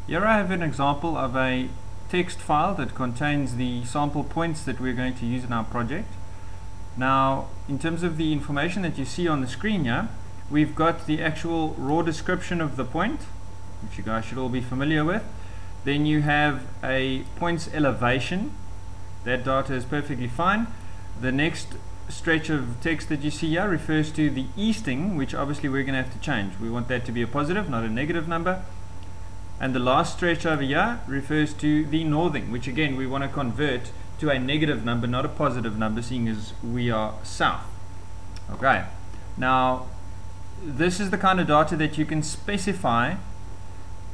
Here I have an example of a text file that contains the sample points that we're going to use in our project. Now, in terms of the information that you see on the screen here, we've got the actual raw description of the point, which you guys should all be familiar with. Then you have a point's elevation. That data is perfectly fine. The next stretch of text that you see here refers to the easting, which obviously we're going to have to change. We want that to be a positive, not a negative number. And the last stretch over here refers to the northing, which again we want to convert to a negative number, not a positive number, seeing as we are south. Okay, now this is the kind of data that you can specify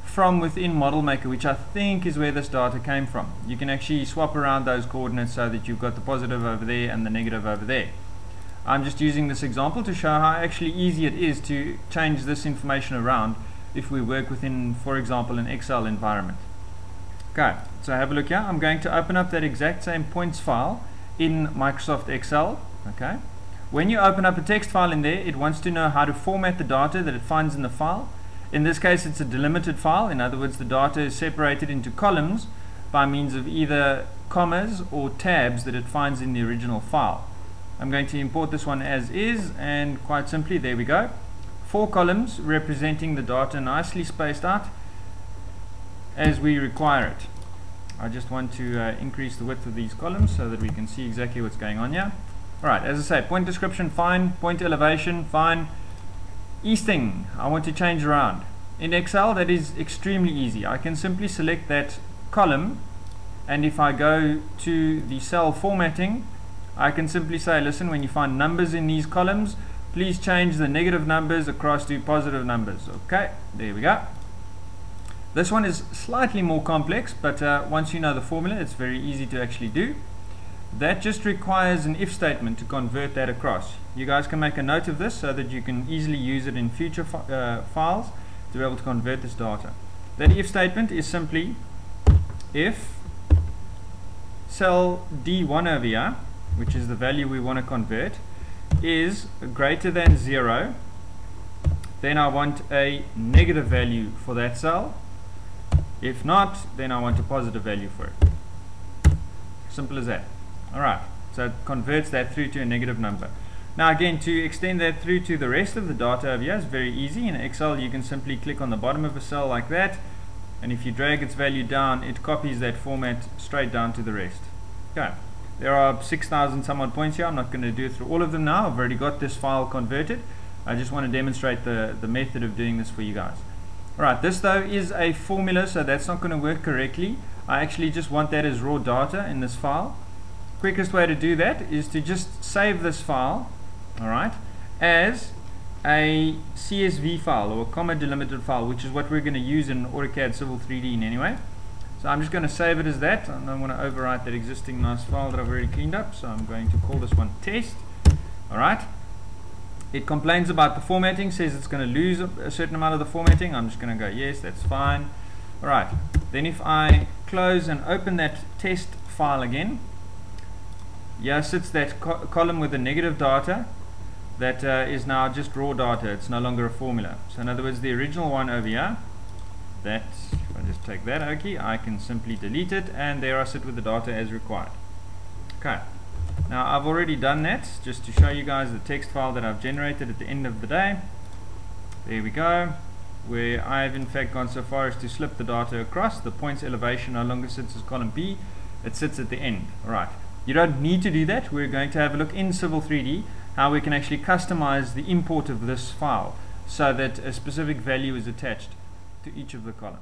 from within Model Maker, which I think is where this data came from. You can actually swap around those coordinates so that you've got the positive over there and the negative over there. I'm just using this example to show how actually easy it is to change this information around if we work within, for example, an Excel environment. Okay, so have a look here. I'm going to open up that exact same points file in Microsoft Excel. Okay, when you open up a text file in there, it wants to know how to format the data that it finds in the file. In this case, it's a delimited file. In other words, the data is separated into columns by means of either commas or tabs that it finds in the original file. I'm going to import this one as is, and quite simply, there we go. 4 columns representing the data nicely spaced out as we require it. I just want to increase the width of these columns so that we can see exactly what's going on here. Alright, as I say, point description fine, point elevation fine. Easting, I want to change around. In Excel, that is extremely easy. I can simply select that column, and if I go to the cell formatting, I can simply say, listen, when you find numbers in these columns, please change the negative numbers across to positive numbers. Okay, there we go. This one is slightly more complex, but once you know the formula, it's very easy to actually do. That just requires an if statement to convert that across. You guys can make a note of this so that you can easily use it in future files to be able to convert this data. That if statement is simply if cell D1 over here, which is the value we want to convert, is greater than 0, then I want a negative value for that cell. If not, then I want a positive value for it. Simple as that. Alright, so it converts that through to a negative number. Now again, to extend that through to the rest of the data over here is very easy. In Excel, you can simply click on the bottom of a cell like that, and if you drag its value down, it copies that format straight down to the rest. Okay, there are 6,000 some odd points here. I'm not going to do it through all of them now. I've already got this file converted. I just want to demonstrate the method of doing this for you guys. Alright, this though is a formula, so that's not going to work correctly. I actually just want that as raw data in this file. Quickest way to do that is to just save this file, alright, as a CSV file or a comma delimited file, which is what we're going to use in AutoCAD Civil3D in anyway. So I'm just going to save it as that, and I want to overwrite that existing nice file that I've already cleaned up, so I'm going to call this one test. Alright, it complains about the formatting, says it's going to lose a certain amount of the formatting. I'm just going to go yes, that's fine. Alright, then if I close and open that test file again, here sits that column with the negative data that is now just raw data. It's no longer a formula. So in other words, the original one over here, that, if I just take that okay, I can simply delete it, and there I sit with the data as required. Okay, now I've already done that just to show you guys the text file that I've generated at the end of the day. There we go, where I've in fact gone so far as to slip the data across. The points elevation no longer sits as column B, it sits at the end. Alright, you don't need to do that. We're going to have a look in Civil3D how we can actually customize the import of this file so that a specific value is attached to each of the columns.